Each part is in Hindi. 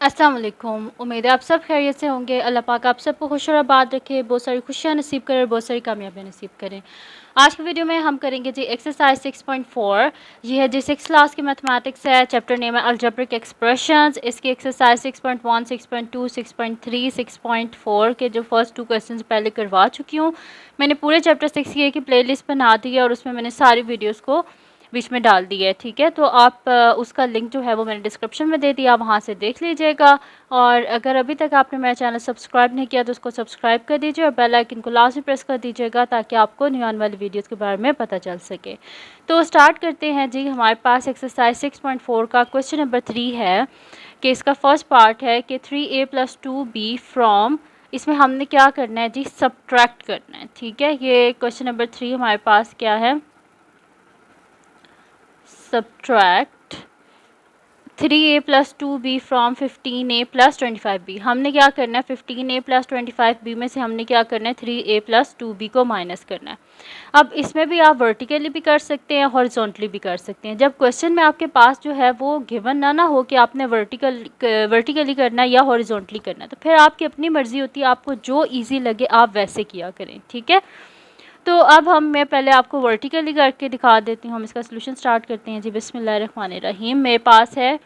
अस्सलाम वालेकुम। उम्मीद है आप सब खैरियत से होंगे। अल्लाह पाक आप सबको खुश और आबाद रखे, बहुत सारी खुशियाँ नसीब करे और बहुत सारी कामयाबियाँ नसीब करें। आज की वीडियो में हम करेंगे जी एक्सरसाइज 6.4। ये है जी 6th क्लास की मैथमेटिक्स है। चैप्टर नेम है अलजेब्रिक एक्सप्रेशंस। इसकी एक्सरसाइज 6.1, 6.2, 6.3, 6.4 के जो फर्स्ट 2 क्वेश्चंस पहले करवा चुकी हूँ। मैंने पूरे चैप्टर 6 की प्लेलिस्ट बना दी है और उसमें मैंने सारी वीडियोज़ को बीच में डाल दी है। ठीक है, तो आप उसका लिंक जो है वो मैंने डिस्क्रिप्शन में दे दिया, वहाँ से देख लीजिएगा। और अगर अभी तक आपने मेरा चैनल सब्सक्राइब नहीं किया तो उसको सब्सक्राइब कर दीजिए और बेल आइकन को लाजमी प्रेस कर दीजिएगा ताकि आपको न्यू आने वाली वीडियोज़ के बारे में पता चल सके। तो स्टार्ट करते हैं जी। हमारे पास एक्सरसाइज 6.4 का क्वेश्चन नंबर 3 है कि इसका फर्स्ट पार्ट है कि 3a + 2b फ्रॉम, इसमें हमने क्या करना है जी, सब्ट्रैक्ट करना है। ठीक है, ये क्वेश्चन नंबर 3 हमारे पास क्या है, subtract 3a + 2b from 15a + 25b। हमने क्या करना है, 15a + 25b में से हमने क्या करना है, 3a + 2b को माइनस करना है। अब इसमें भी आप वर्टिकली भी कर सकते हैं, हॉरिजॉन्टली भी कर सकते हैं। जब क्वेश्चन में आपके पास जो है वो गिवन ना हो कि आपने वर्टिकली करना है या हॉरिजॉन्टली करना है, तो फिर आपकी अपनी मर्ज़ी होती है, आपको जो ईजी लगे आप वैसे किया करें। ठीक है, तो अब मैं पहले आपको वर्टिकली करके दिखा देती हूँ। हम इसका सोल्यूशन स्टार्ट करते हैं जी। बिस्मिल्लाहिर्रहमानिर्रहीम। मेरे पास है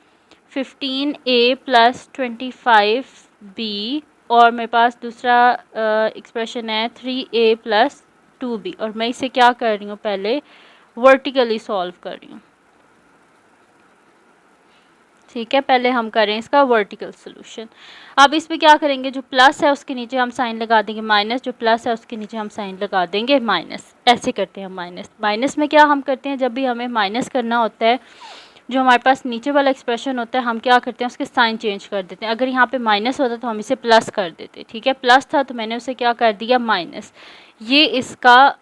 15a + 25b और मेरे पास दूसरा एक्सप्रेशन है 3a + 2b और मैं इसे क्या कर रही हूँ, पहले वर्टिकली सॉल्व कर रही हूँ। ठीक है, पहले हम करें इसका वर्टिकल सोल्यूशन। अब इसमें क्या करेंगे, जो प्लस है उसके नीचे हम साइन लगा देंगे माइनस, जो प्लस है उसके नीचे हम साइन लगा देंगे माइनस। ऐसे करते हैं हम माइनस। माइनस में क्या हम करते हैं, जब भी हमें माइनस करना होता है, जो हमारे पास नीचे वाला एक्सप्रेशन होता है, हम क्या करते हैं, उसके साइन चेंज कर देते हैं। अगर यहाँ पे माइनस होता तो हम इसे प्लस कर देते। ठीक है, प्लस था तो मैंने उसे क्या कर दिया, माइनस। ये इसका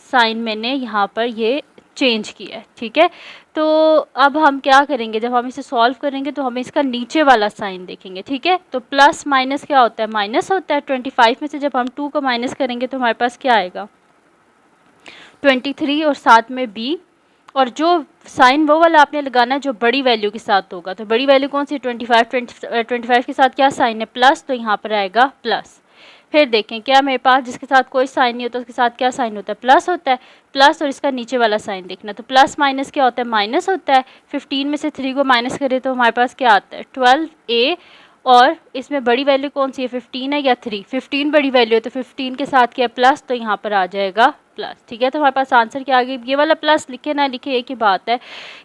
साइन मैंने यहाँ पर ये चेंज किया है। ठीक है, तो अब हम क्या करेंगे, जब हम इसे सॉल्व करेंगे तो हमें इसका नीचे वाला साइन देखेंगे। ठीक है, तो प्लस माइनस क्या होता है, माइनस होता है। 25 में से जब हम 2 को माइनस करेंगे तो हमारे पास क्या आएगा, 23 और साथ में b। और जो साइन वो वाला आपने लगाना है जो बड़ी वैल्यू के साथ होगा। तो बड़ी वैल्यू कौन सी, 25 के साथ क्या साइन है, प्लस, तो यहाँ पर आएगा प्लस। फिर देखें क्या मेरे पास जिसके साथ कोई साइन नहीं होता उसके साथ क्या साइन होता है, प्लस होता है। प्लस और इसका नीचे वाला साइन देखना, तो प्लस माइनस क्या होता है, माइनस होता है। 15 में से 3 को माइनस करें तो हमारे पास क्या आता है, 12a। और इसमें बड़ी वैल्यू कौन सी है, 15 है या 3, 15 बड़ी वैल्यू है, तो 15 के साथ क्या प्लस, तो यहाँ पर आ जाएगा प्लस। ठीक है, तो हमारे पास आंसर क्या आ गई। ये वाला प्लस लिखे ना लिखे एक ही बात है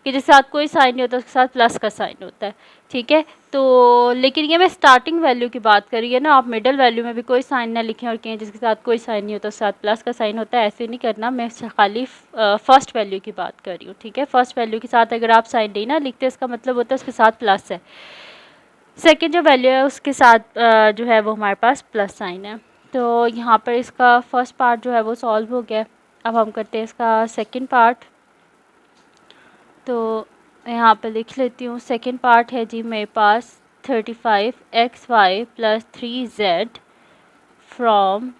कि जिसके साथ कोई साइन नहीं होता उसके साथ प्लस का साइन होता है। ठीक है, तो लेकिन ये मैं स्टार्टिंग वैल्यू की बात करी है ना, आप मिडल वैल्यू में भी कोई साइन ना लिखें और कहें जिसके साथ कोई साइन नहीं होता उसके साथ प्लस का साइन होता है, ऐसे नहीं करना। मैं खाली फर्स्ट वैल्यू की बात कर रही हूँ। ठीक है, फर्स्ट वैल्यू के साथ अगर आप साइन नहीं ना लिखते इसका मतलब होता है उसके साथ प्लस है। सेकेंड जो वैल्यू है उसके साथ जो है वो हमारे पास प्लस साइन है। तो यहाँ पर इसका फर्स्ट पार्ट जो है वो सॉल्व हो गया। अब हम करते हैं इसका सेकंड पार्ट। तो यहाँ पे लिख लेती हूँ। सेकंड पार्ट है जी मेरे पास 35xy + 3z from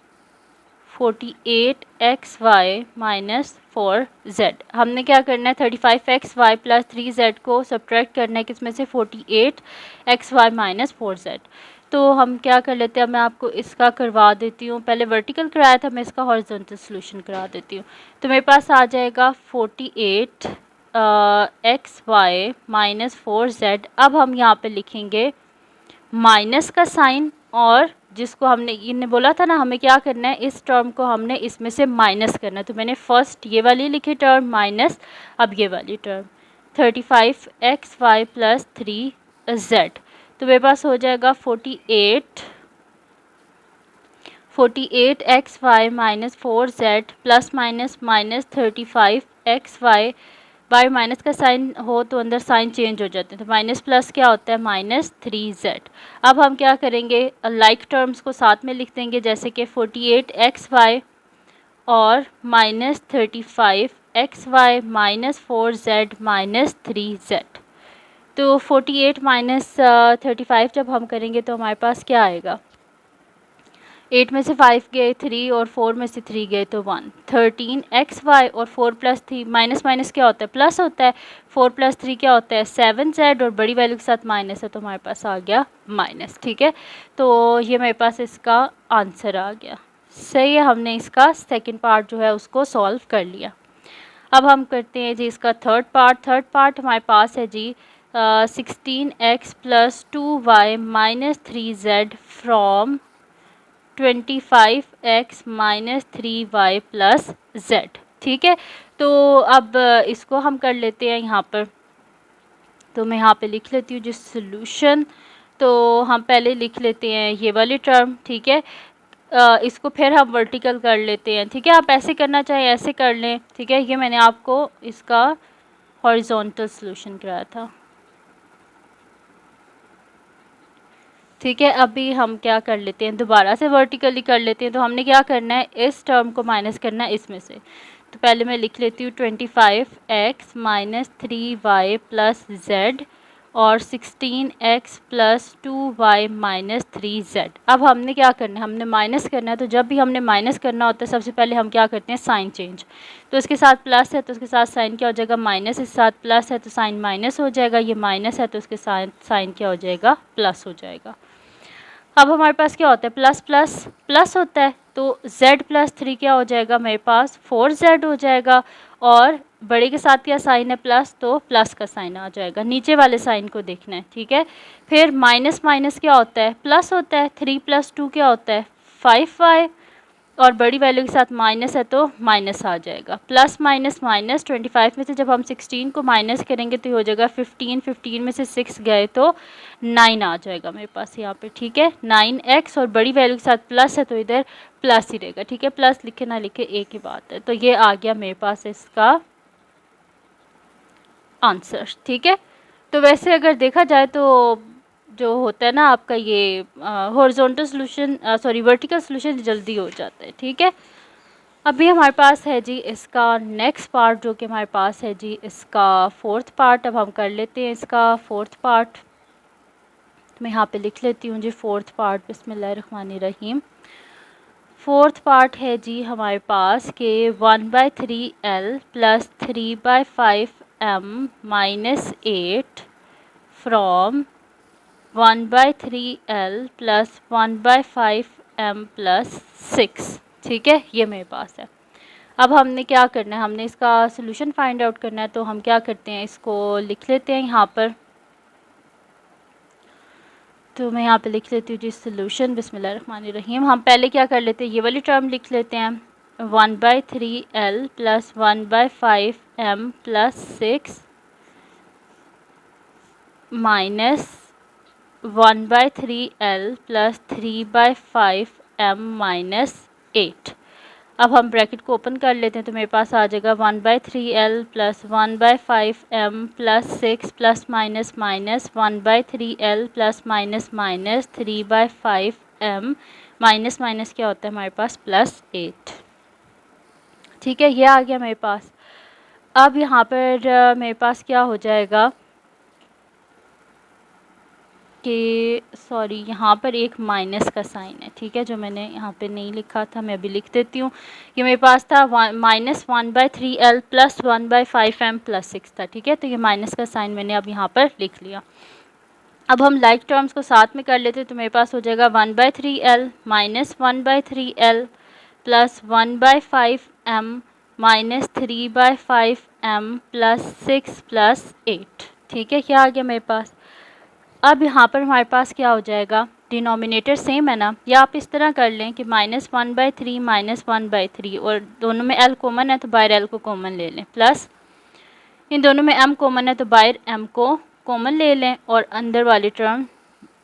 48xy - 4z। हमने क्या करना है, 35xy + 3z को सब्ट्रैक्ट करना है किसमें से, 48xy - 4z। तो हम क्या कर लेते हैं, मैं आपको इसका करवा देती हूँ। पहले वर्टिकल कराया था, मैं इसका हॉरिजॉन्टल सॉल्यूशन करा देती हूँ। तो मेरे पास आ जाएगा 48 xy - 4z। अब हम यहाँ पे लिखेंगे माइनस का साइन, और जिसको हमने इन्होंने बोला था ना हमें क्या करना है, इस टर्म को हमने इसमें से माइनस करना है। तो मैंने फर्स्ट ये वाली लिखी टर्म माइनस, अब ये वाली टर्म 35xy + 3z। तो मेरे पास हो जाएगा 48xy - 4z plus minus minus 35xy। Bye minus का साइन हो तो अंदर साइन चेंज हो जाते हैं, तो माइनस प्लस क्या होता है, -3z। अब हम क्या करेंगे, लाइक टर्म्स को साथ में लिख देंगे, जैसे कि 48xy और -35xy - 4z - 3z। तो 48 - 35 जब हम करेंगे तो हमारे पास क्या आएगा, 8 में से 5 गए 3 और 4 में से 3 गए तो 1। 13xy और 4 प्लस 3 माइनस माइनस क्या होता है, प्लस होता है। 4 प्लस 3 क्या होता है, 7z और बड़ी वैल्यू के साथ माइनस है तो हमारे पास आ गया माइनस। ठीक है, तो ये मेरे पास इसका आंसर आ गया। सही है, हमने इसका सेकेंड पार्ट जो है उसको सॉल्व कर लिया। अब हम करते हैं जी इसका थर्ड पार्ट। थर्ड पार्ट हमारे पास है जी 16x plus 2y minus 3z from 25x minus 3y plus z। ठीक है, तो अब इसको हम कर लेते हैं यहाँ पर। तो मैं यहाँ पे लिख लेती हूँ जिस सोल्यूशन। तो हम पहले लिख लेते हैं ये वाली टर्म। ठीक है, इसको फिर हम वर्टिकल कर लेते हैं। ठीक है, आप ऐसे करना चाहें ऐसे कर लें। ठीक है, ये मैंने आपको इसका हॉरिजॉन्टल सोल्यूशन कराया था। ठीक है, अभी हम क्या कर लेते हैं, दोबारा से वर्टिकली कर लेते हैं। तो हमने क्या करना है, इस टर्म को माइनस करना है इसमें से। तो पहले मैं लिख लेती हूँ 25x minus 3y plus z और 16x plus 2y minus 3z। अब हमने क्या करना है, हमने माइनस करना है। तो जब भी हमने माइनस करना होता है सबसे पहले हम क्या करते हैं, साइन चेंज। तो इसके साथ प्लस है तो उसके साथ साइन क्या हो जाएगा, माइनस। इसके साथ प्लस है तो साइन माइनस हो जाएगा, ये माइनस है तो उसके साथ साइन क्या हो जाएगा, प्लस हो जाएगा। अब हमारे पास क्या होता है, प्लस प्लस प्लस होता है तो z प्लस 3 क्या हो जाएगा, मेरे पास 4z हो जाएगा। और बड़े के साथ क्या साइन है, प्लस, तो प्लस का साइन आ जाएगा। नीचे वाले साइन को देखना है। ठीक है, फिर माइनस माइनस क्या होता है, प्लस होता है। 3 प्लस 2 क्या होता है, 5y और बड़ी वैल्यू के साथ माइनस है तो माइनस आ जाएगा। प्लस माइनस माइनस, 25 में से जब हम 16 को माइनस करेंगे तो ये हो जाएगा 15। 15 में से 6 गए तो 9 आ जाएगा मेरे पास यहाँ पे। ठीक है, 9x और बड़ी वैल्यू के साथ प्लस है तो इधर प्लस ही रहेगा। ठीक है, प्लस लिखे ना लिखे एक ही बात है। तो ये आ गया मेरे पास इसका आंसर। ठीक है, तो वैसे अगर देखा जाए तो जो होता है ना आपका ये horizontal solution, sorry vertical solution जल्दी हो जाता है। ठीक है, अभी हमारे पास है जी इसका नेक्स्ट पार्ट जो कि हमारे पास है जी इसका फोर्थ पार्ट। अब हम कर लेते हैं इसका फोर्थ पार्ट। तो मैं यहाँ पे लिख लेती हूँ जी फोर्थ पार्ट, बिस्मिल्लाहिर्रहमानिर्रहीम। फोर्थ पार्ट है जी हमारे पास के 1/3l plus 3/5m minus 8 from 1/3l plus 1/5m plus 6। ठीक है, ये मेरे पास है। अब हमने क्या करना है, हमने इसका सोल्यूशन फाइंड आउट करना है। तो हम क्या करते हैं, इसको लिख लेते हैं यहाँ पर। तो मैं यहाँ पे लिख लेती हूँ जी सोल्यूशन, बिस्मिल्लाहिर्रहमानिर्रहीम। हम पहले क्या कर लेते हैं, ये वाली टर्म लिख लेते हैं 1/3l plus 1/5m plus 6 minus 1/3l plus 3/5m minus 8। अब हम ब्रैकेट को ओपन कर लेते हैं तो मेरे पास आ जाएगा 1/3l plus 1/5m plus 6 plus minus minus 1/3l plus minus minus 3/5m minus minus क्या होता है हमारे पास, प्लस 8। ठीक है, ये आ गया मेरे पास। अब यहाँ पर मेरे पास क्या हो जाएगा कि सॉरी यहाँ पर एक माइनस का साइन है। ठीक है, जो मैंने यहाँ पे नहीं लिखा था मैं अभी लिख देती हूँ। ये मेरे पास था minus 1/3l plus 1/5m plus 6 था। ठीक है, तो ये माइनस का साइन मैंने अब यहाँ पर लिख लिया। अब हम लाइक टर्म्स को साथ में कर लेते तो मेरे पास हो जाएगा 1/3l minus 1/3l plus 1/5m minus 3/5m plus 6 plus 8। ठीक है, क्या आ गया मेरे पास। अब यहाँ पर हमारे पास क्या हो जाएगा, डिनोमिनेटर सेम है ना, या आप इस तरह कर लें कि -1/3 -1/3 और दोनों में l कॉमन है तो बाहर l को कॉमन ले लें, प्लस इन दोनों में m कॉमन है तो बाहर m को कॉमन ले लें और अंदर वाली टर्म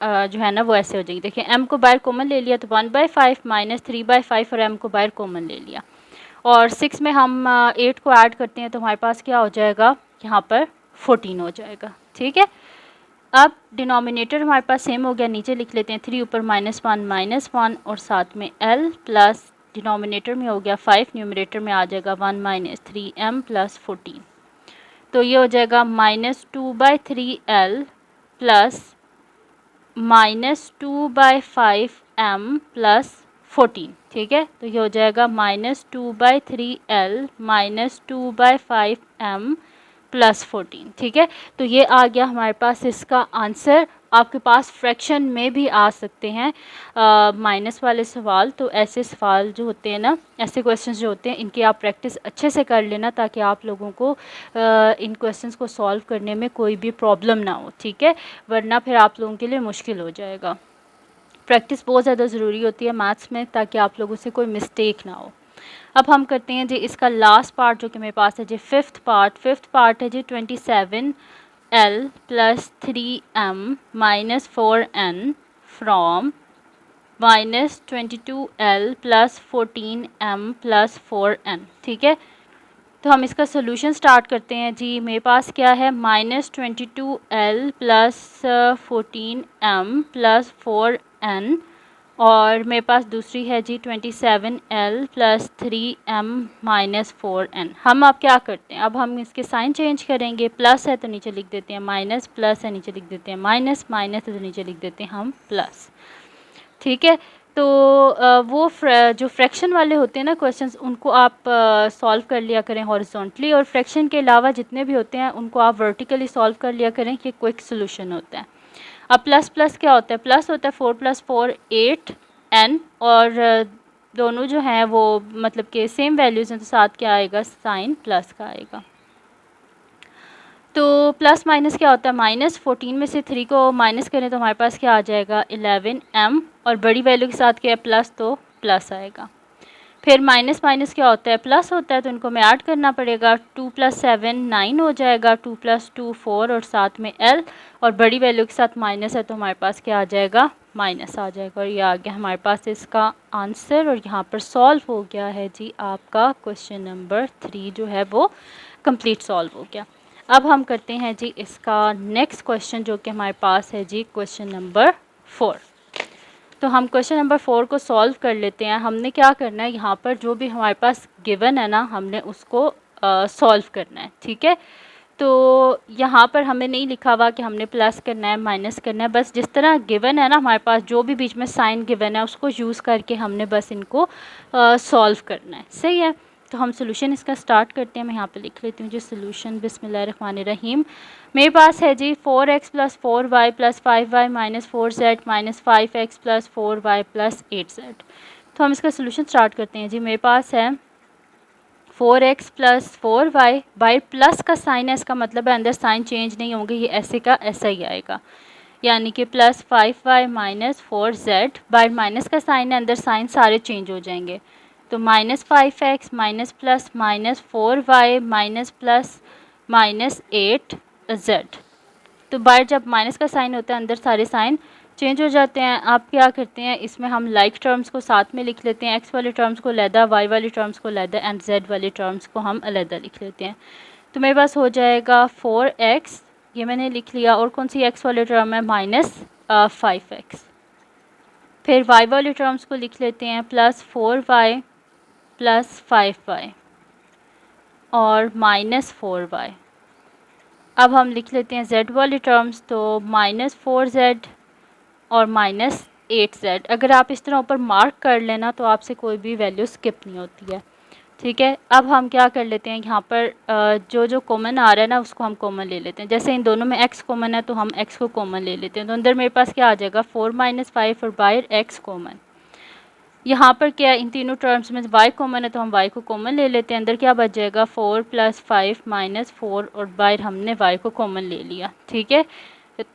जो है ना वो ऐसे हो जाएगी। देखिए m को बाहर कॉमन ले लिया तो 1/5 माइनस 3/5 और m को बाहर कॉमन ले लिया और 6 में हम 8 को ऐड करते हैं तो हमारे पास क्या हो जाएगा, यहाँ पर 14 हो जाएगा। ठीक है, अब डिनोमिनेटर हमारे पास सेम हो गया, नीचे लिख लेते हैं 3 ऊपर -1 और साथ में l प्लस डिनोमिनेटर में हो गया 5, न्यूमरेटर में आ जाएगा 1 - 3m प्लस 14। तो ये हो जाएगा -2/3l प्लस -2/5m प्लस 14, ठीक है। तो ये हो जाएगा -2/3L -2/5M प्लस 14, ठीक है। तो ये आ गया हमारे पास इसका आंसर। आपके पास फ्रैक्शन में भी आ सकते हैं माइनस वाले सवाल, तो ऐसे सवाल जो होते हैं ना, ऐसे क्वेश्चंस जो होते हैं, इनकी आप प्रैक्टिस अच्छे से कर लेना ताकि आप लोगों को इन क्वेश्चंस को सॉल्व करने में कोई भी प्रॉब्लम ना हो, ठीक है, वरना फिर आप लोगों के लिए मुश्किल हो जाएगा। प्रैक्टिस बहुत ज़्यादा ज़रूरी होती है मैथ्स में ताकि आप लोगों से कोई मिस्टेक ना हो। अब हम करते हैं जी इसका लास्ट पार्ट जो कि मेरे पास है जी फिफ्थ पार्ट है जी 27L plus 3M minus 4N from -22L plus 14M plus 4N, ठीक है। तो हम इसका सोल्यूशन स्टार्ट करते हैं जी। मेरे पास क्या है -22L plus 14M plus 4N, और मेरे पास दूसरी है जी 27L plus 3M minus 4N। हम अब क्या करते हैं, अब हम इसके साइन चेंज करेंगे। प्लस है तो नीचे लिख देते हैं माइनस, प्लस है नीचे लिख देते हैं माइनस, माइनस है तो नीचे लिख देते हैं हम प्लस, ठीक है। तो वो जो फ्रैक्शन वाले होते हैं ना क्वेश्चंस, उनको आप सॉल्व कर लिया करें हॉरिजॉन्टली, और फ्रैक्शन के अलावा जितने भी होते हैं उनको आप वर्टिकली सॉल्व कर लिया करें कि क्विक सोल्यूशन होता है। अब प्लस प्लस क्या होता है, प्लस होता है 4 + 4 8N, और दोनों जो हैं वो मतलब कि सेम वैल्यूज़ हैं, तो साथ क्या आएगा, साइन प्लस का आएगा। तो प्लस माइनस क्या होता है, माइनस 14 में से 3 को माइनस करें तो हमारे पास क्या आ जाएगा 11M, और बड़ी वैल्यू के साथ क्या है प्लस, तो प्लस आएगा। फिर माइनस माइनस क्या होता है, प्लस होता है, तो इनको हमें ऐड करना पड़ेगा। 2 + 7 9 हो जाएगा, 2 + 2 4, और साथ में L, और बड़ी वैल्यू के साथ माइनस है तो हमारे पास क्या आ जाएगा, माइनस आ जाएगा। और ये आ गया हमारे पास इसका आंसर, और यहाँ पर सॉल्व हो गया है जी आपका क्वेश्चन नंबर 3 जो है वो कंप्लीट सॉल्व हो गया। अब हम करते हैं जी इसका नेक्स्ट क्वेश्चन जो कि हमारे पास है जी क्वेश्चन नंबर 4। तो हम क्वेश्चन नंबर 4 को सॉल्व कर लेते हैं। हमने क्या करना है, यहाँ पर जो भी हमारे पास गिवन है ना, हमने उसको सॉल्व करना है, ठीक है। तो यहाँ पर हमें नहीं लिखा हुआ कि हमने प्लस करना है माइनस करना है, बस जिस तरह गिवन है ना हमारे पास, जो भी बीच में साइन गिवन है उसको यूज़ करके हमने बस इनको सॉल्व करना है, सही है। तो हम सोल्यूशन इसका स्टार्ट करते हैं। मैं यहाँ पे लिख लेती हूँ जी सोल्यूशन, बिस्मिल्लाहिर्रहमानिर्रहीम। मेरे पास है जी 4x + 4y + 5y - 4z - 5x + 4y + 8z। तो हम इसका सोल्यूशन स्टार्ट करते हैं जी। मेरे पास है 4x + 4y, बाई प्लस का साइन है, इसका मतलब है अंदर साइन चेंज नहीं होंगे, ये ऐसे का ऐसा ही आएगा, यानी कि plus 5y - 4z, by minus का साइन है, अंदर साइन सारे चेंज हो जाएंगे, तो -5x plus -4y plus -8z। तो बाहर जब माइनस का साइन होता है अंदर सारे साइन चेंज हो जाते हैं। आप क्या करते हैं, इसमें हम लाइक टर्म्स को साथ में लिख लेते हैं, एक्स वाले टर्म्स को अलहदा, वाई वाली टर्म्स को अलहदा, एंड जेड वाले टर्म्स को हम अलहदा लिख लेते हैं। तो मेरे पास हो जाएगा 4x, ये मैंने लिख लिया, और कौन सी एक्स वाले टर्म है, -5x। फिर वाई वाले टर्म्स को लिख लेते हैं, +4y + 5y और -4y। अब हम लिख लेते हैं z वाले टर्म्स, तो -4z और -8z। अगर आप इस तरह ऊपर मार्क कर लेना तो आपसे कोई भी वैल्यू स्किप नहीं होती है, ठीक है। अब हम क्या कर लेते हैं, यहाँ पर जो जो कॉमन आ रहा है ना उसको हम कॉमन ले लेते हैं। जैसे इन दोनों में x कॉमन है तो हम x को कॉमन ले लेते हैं, तो अंदर मेरे पास क्या आ जाएगा 4 - 5 और बाहर x कॉमन। यहाँ पर क्या इन तीनों टर्म्स में y कॉमन है तो हम y को कॉमन ले लेते हैं। अंदर क्या बच जाएगा 4 + 5 - 4, और बाहर हमने y को कॉमन ले लिया, ठीक है।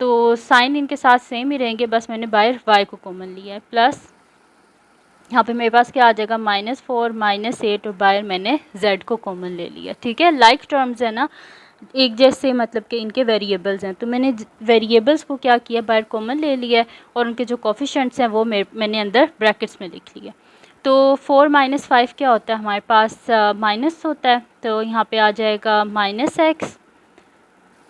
तो साइन इनके साथ सेम ही रहेंगे, बस मैंने बाहर y को कॉमन लिया है। प्लस यहाँ पे मेरे पास क्या आ जाएगा -4 -8, और बाहर मैंने z को कॉमन ले लिया, ठीक है। लाइक टर्म्स है ना एक जैसे, मतलब कि इनके वेरिएबल्स हैं, तो मैंने वेरिएबल्स को क्या किया, बाहर कॉमन ले लिया, और उनके जो कोफिशिएंट्स हैं वो मैंने अंदर ब्रैकेट्स में लिख लिया। तो 4 - 5 क्या होता है हमारे पास, माइनस होता है, तो यहाँ पे आ जाएगा -x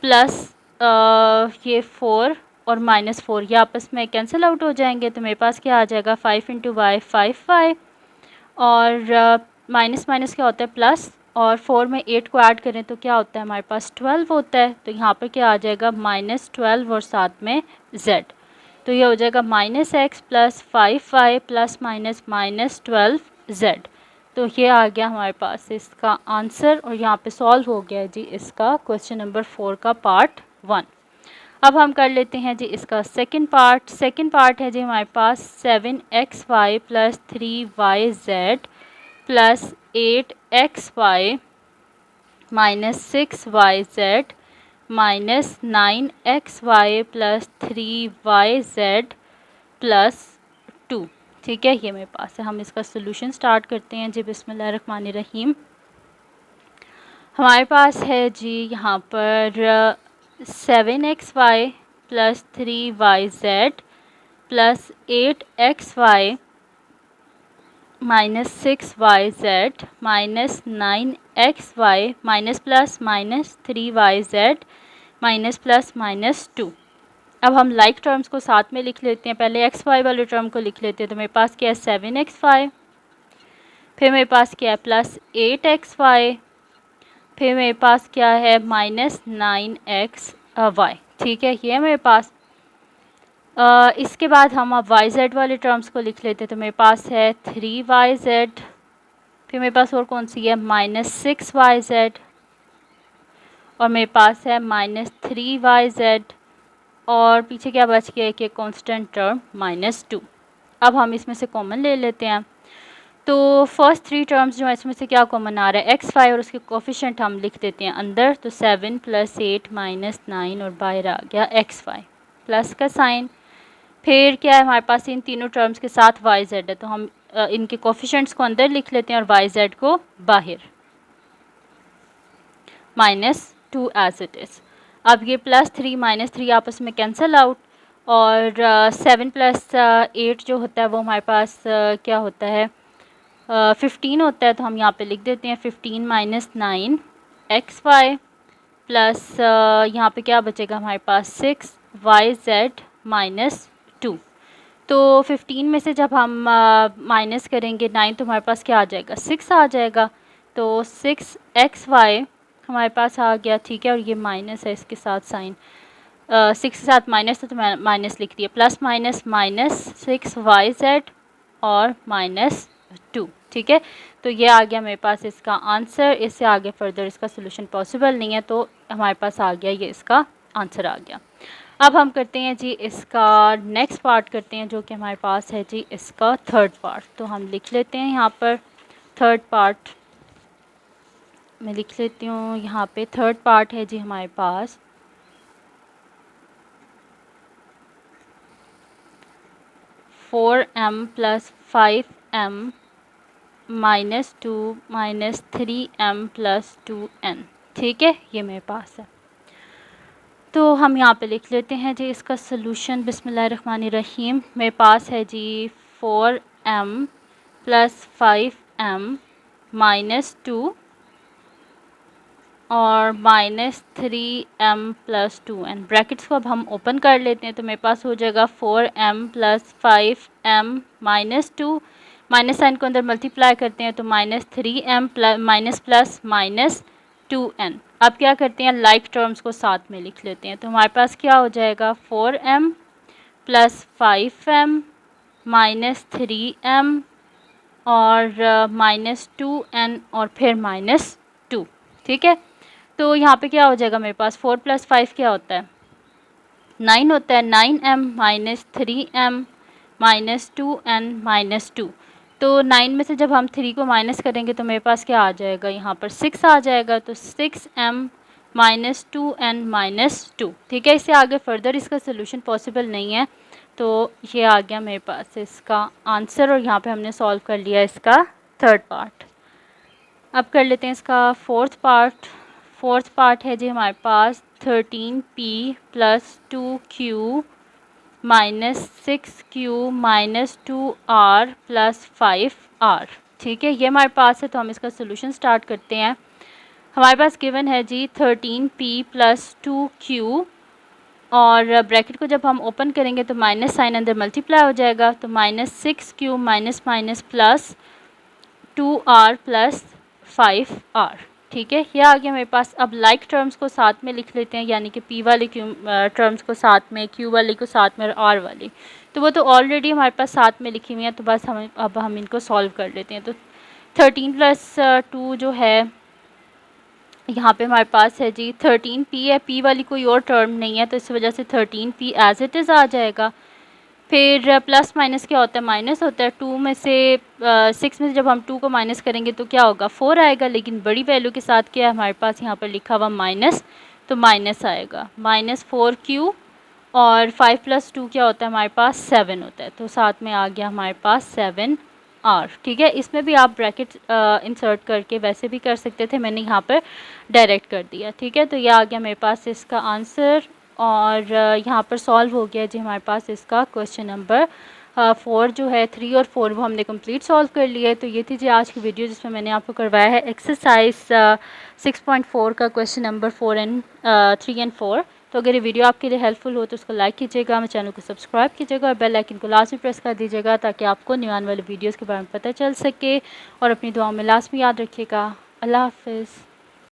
प्लस ये 4 और -4, ये आपस में कैंसिल आउट हो जाएंगे, तो मेरे पास क्या आ जाएगा 5 × y 5y, और माइनस माइनस क्या होता है प्लस, और 4 में 8 को ऐड करें तो क्या होता है हमारे पास 12 होता है, तो यहाँ पर क्या आ जाएगा -12 और साथ में z। तो ये हो जाएगा -x plus 5y plus minus -12z। तो ये आ गया हमारे पास इसका आंसर और यहाँ पे सॉल्व हो गया जी इसका क्वेश्चन नंबर 4 का पार्ट 1। अब हम कर लेते हैं जी इसका सेकंड पार्ट है जी हमारे पास 7xy plus 3yz plus 8xy minus 6yz minus 9xy plus 3yz plus 2। ठीक है, ये मेरे पास है। हम इसका सोल्यूशन स्टार्ट करते हैं जी। बिस्मिल्लाहिर्रहमानिर्रहीम। हमारे पास है जी यहाँ पर 7xy plus 3yz plus 8xy minus 6yz minus 9xy minus plus minus 3yz minus plus minus 2। अब हम लाइक टर्म्स को साथ में लिख लेते हैं। पहले एक्स वाई वाले टर्म को लिख लेते हैं। तो मेरे पास क्या है 7xy, फिर मेरे पास क्या है प्लस 8xy, फिर मेरे पास क्या है माइनस 9xy। ठीक है, ये मेरे पास। इसके बाद हम अब वाई जेड वाले टर्म्स को लिख लेते हैं। तो मेरे पास है 3yz, फिर मेरे पास और कौन सी है माइनस 6yz, और मेरे पास है माइनस 3yz, और पीछे क्या बच गया कि कांस्टेंट टर्म -2। अब हम इसमें से कॉमन ले लेते हैं। तो फर्स्ट 3 टर्म्स जो है इसमें से क्या कॉमन आ रहा है x5 और उसके कोफिशिएंट हम लिख देते हैं अंदर। तो 7 प्लस 8 माइनस 9 और बाहर आ गया x5 प्लस का साइन। फिर क्या है हमारे पास इन तीनों टर्म्स के साथ yz है, तो हम इनके कोफिशिएंट्स को अंदर लिख लेते हैं और yz को बाहर, -2 एज इट इज़। अब ये +3 -3 आपस में कैंसिल आउट, और 7 प्लस 8 जो होता है वो हमारे पास क्या होता है 15 होता है। तो हम यहाँ पे लिख देते हैं 15 माइनस 9 xy प्लस यहाँ पे क्या बचेगा हमारे पास 6yz माइनस 2। तो 15 में से जब हम माइनस करेंगे 9 तो हमारे पास क्या आ जाएगा 6 आ जाएगा। तो 6xy हमारे पास आ गया। ठीक है, और ये माइनस है इसके साथ साइन 6 के साथ माइनस है तो मैं माइनस लिख दिया, प्लस माइनस माइनस 6yz और -2। ठीक है, तो ये आ गया मेरे पास इसका आंसर। इससे आगे फर्दर इसका सोल्यूशन पॉसिबल नहीं है, तो हमारे पास आ गया ये इसका आंसर आ गया। अब हम करते हैं जी इसका नेक्स्ट पार्ट करते हैं, जो कि हमारे पास है जी इसका थर्ड पार्ट। तो हम लिख लेते हैं यहाँ पर थर्ड पार्ट, मैं लिख लेती हूँ यहाँ पे थर्ड पार्ट है जी हमारे पास 4m plus 5m minus 2 minus 3m plus 2n। ठीक है, ये मेरे पास है। तो हम यहाँ पे लिख लेते हैं जी इसका सलूशन। बिस्मिल्लाहिर्रहमानिर्रहीम। मेरे पास है जी 4m प्लस 5m माइनस 2 और -3m प्लस 2n। ब्रैकेट्स को अब हम ओपन कर लेते हैं। तो मेरे पास हो जाएगा 4m plus 5m minus 2, minus sign को अंदर मल्टीप्लाई करते हैं तो -3m प्लस माइनस 2n। अब क्या करते हैं लाइक टर्म्स को साथ में लिख लेते हैं। तो हमारे पास क्या हो जाएगा 4m plus 5m minus 3m और -2n और फिर -2। ठीक है, तो यहाँ पे क्या हो जाएगा मेरे पास 4 प्लस 5 क्या होता है 9 होता है, 9m minus 3m minus 2n minus 2। तो 9 में से जब हम 3 को माइनस करेंगे तो मेरे पास क्या आ जाएगा यहाँ पर 6 आ जाएगा। तो 6m माइनस 2n माइनस 2। ठीक है, इससे आगे फर्दर इसका सोल्यूशन पॉसिबल नहीं है। तो ये आ गया मेरे पास इसका आंसर, और यहाँ पे हमने सॉल्व कर लिया इसका थर्ड पार्ट। अब कर लेते हैं इसका फोर्थ पार्ट है जी हमारे पास 13p plus 2q minus 6q minus 2r plus 5r। ठीक है, ये हमारे पास है। तो हम इसका सोल्यूशन स्टार्ट करते हैं। हमारे पास गिवन है जी 13p प्लस 2q, और ब्रैकेट को जब हम ओपन करेंगे तो माइनस साइन अंदर मल्टीप्लाई हो जाएगा। तो -6q minus minus plus 2r plus 5r। ठीक है, ये आ गया मेरे पास। अब लाइक टर्म्स को साथ में लिख लेते हैं, यानी कि पी वाले क्यू टर्म्स को साथ में, क्यू वाले को साथ में और आर वाली, तो वो तो ऑलरेडी हमारे पास साथ में लिखी हुई है, तो बस हम इनको सॉल्व कर लेते हैं। तो 13 + 2 जो है यहाँ पे हमारे पास है जी 13p है, p वाली कोई और टर्म नहीं है, तो इस वजह से 13p एज इट इज़ आ जाएगा। फिर प्लस माइनस क्या होता है, माइनस होता है। 2 में से 6 में से जब हम 2 को माइनस करेंगे तो क्या होगा, 4 आएगा, लेकिन बड़ी वैल्यू के साथ क्या है हमारे पास यहाँ पर लिखा हुआ माइनस, तो माइनस आएगा, -4q। और 5 + 2 क्या होता है हमारे पास, 7 होता है, तो साथ में आ गया हमारे पास 7r। ठीक है, इसमें भी आप ब्रैकेट इंसर्ट करके वैसे भी कर सकते थे, मैंने यहाँ पर डायरेक्ट कर दिया। ठीक है, तो ये आ गया मेरे पास इसका आंसर, और यहाँ पर सॉल्व हो गया जी हमारे पास इसका क्वेश्चन नंबर 4 जो है, 3 और 4 वो हमने कंप्लीट सॉल्व कर लिया है। तो ये थी जी आज की वीडियो, जिसमें मैंने आपको करवाया है एक्सरसाइज 6.4 का क्वेश्चन नंबर 3 एंड 4। तो अगर ये वीडियो आपके लिए हेल्पफुल हो तो उसको लाइक कीजिएगा, मेरे चैनल को सब्सक्राइब कीजिएगा और बेल आइकन को लाजमी प्रेस कर दीजिएगा, ताकि आपको न्यू आने वाले वीडियोज़ के बारे में पता चल सके। और अपनी दुआओं में लाजमी याद रखिएगा। अल्लाह हाफिज़।